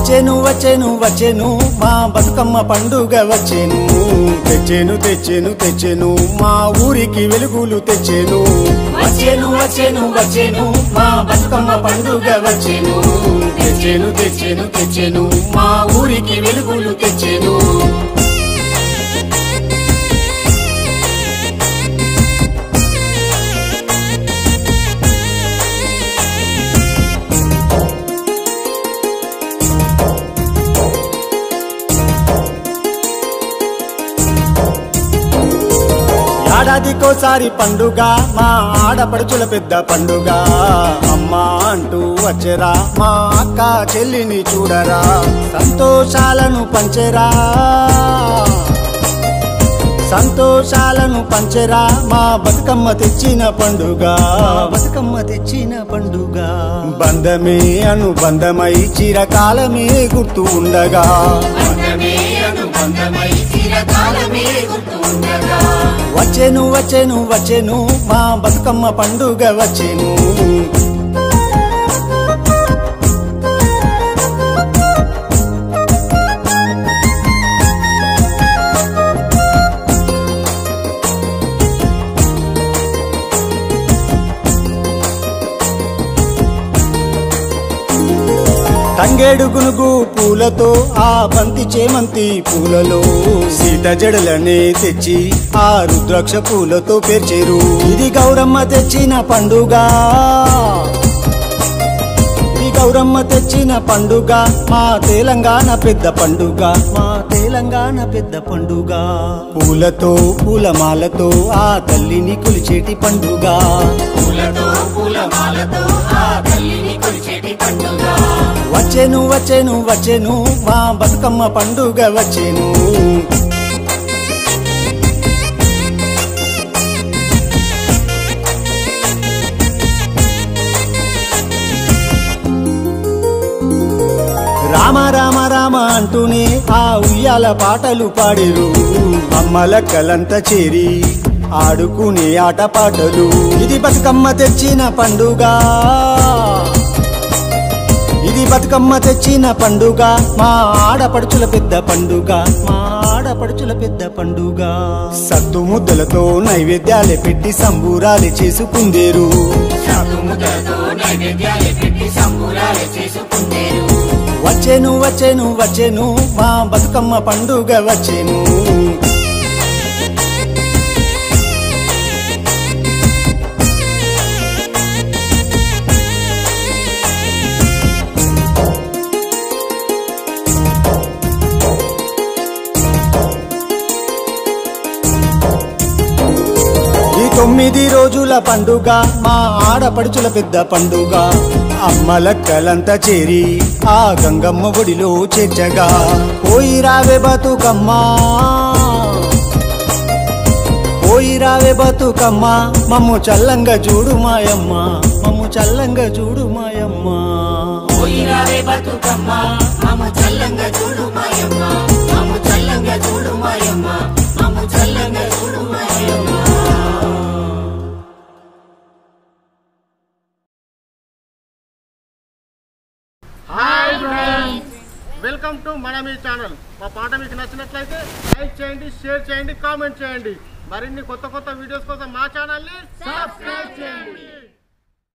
వచ్చేను వచ్చేను వచ్చేను మా బతుకమ్మ పండుగ వచ్చేను తెచ్చేను తెచ్చేను తెచ్చేను మా ఊరికి వెలుగులు తెచ్చేను వచ్చేను వచ్చేను వచ్చేను మా బతుకమ్మ పండుగ వచ్చేను తెచ్చేను తెచ్చేను తెచ్చేను మా ఊరికి వెలుగులు తెచ్చేను ఏడాదికోసారి పండుగ మా ఆడపడుచుల పెద్ద పండుగ అమ్మా అంటూ వచ్చేరా మా అక్క చెల్లిని చూడరా సంతోషాలను పంచెరా సంతోషాలను పంచెరా మా బతుకమ్మ తెచ్చిన పండుగ బతుకమ్మ తెచ్చిన పండుగ బంధమే అనుబంధమై చిరకాలమే గుర్తు ఉండగా వచ్చేను వచ్చేను వచ్చేను మా బతుకమ్మ పండుగ వచ్చేను తంగేడు గునుగు పూలతో ఆ బంతి చేమంతి పూలలో సీత జడలనే తెచ్చి ఆ రుద్రాక్ష పూలతో పేర్చేరు ఇది గౌరమ్మ తెచ్చిన పండుగ ఇది గౌరమ్మ తెచ్చిన పండుగ మా తెలంగాణ పెద్ద పండుగ మా తెలంగాణ పెద్ద పండుగ పూలతో పూలమాలతో ఆ తల్లిని కొలిచేటి పండుగ పూలతో పూలమాలతో ఆ తల్లిని కొలిచేటి పండుగ వచ్చేను వచ్చేను వచ్చేను మా బతుకమ్మ పండుగ వచ్చేను రామ రామ రామ అంటూనే ఆ ఉయ్యాల పాటలు పాడిరు అమ్మల కలంతా చేరి ఆడుకునే ఆట పాటలు ఇది బతుకమ్మ తెచ్చిన పండుగ ఇది బతుకమ్మ తెచ్చిన పండుగ మా ఆడపడుచుల పెద్ద పండుగ మా ఆడపడుచుల పెద్ద పండుగ సత్తు ముద్దలతో నైవేద్యాలే పెట్టి సంబూరాలే చేసుకుందేరు వచ్చేను వచ్చేను వచ్చేను మా బతుకమ్మ పండుగ వచ్చేను తొమ్మిది రోజుల పండుగ మా ఆడపడుచుల పెద్ద పండుగ అమ్మల కలంతా చేరి ఆ గంగమ్మ ఒడిలో చేర్చగా పోయి రావే బతుకమ్మ పోయి రావే బతుకమ్మ మమ్ము చల్లంగా చూడు మాయమ్మ మమ్ము చల్లంగా చూడు మాయమ్మ పోయి రావే బతుకమ్మ మమ్ము చల్లంగా చూడు మాయమ్మ మమ్ము చల్లంగా చూడు మాయమ్మ మమ్ము చల్లంగా చూడు మాయమ్మ హాయ్ ఫ్రెండ్స్, వెల్కమ్ టు మన మీ ఛానల్. మా పాట మీకు నచ్చినట్లయితే లైక్ చేయండి, షేర్ చేయండి, కామెంట్ చేయండి. మరిన్ని కొత్త కొత్త వీడియోస్ కోసం మా ఛానల్ని సబ్స్క్రైబ్ చేయండి.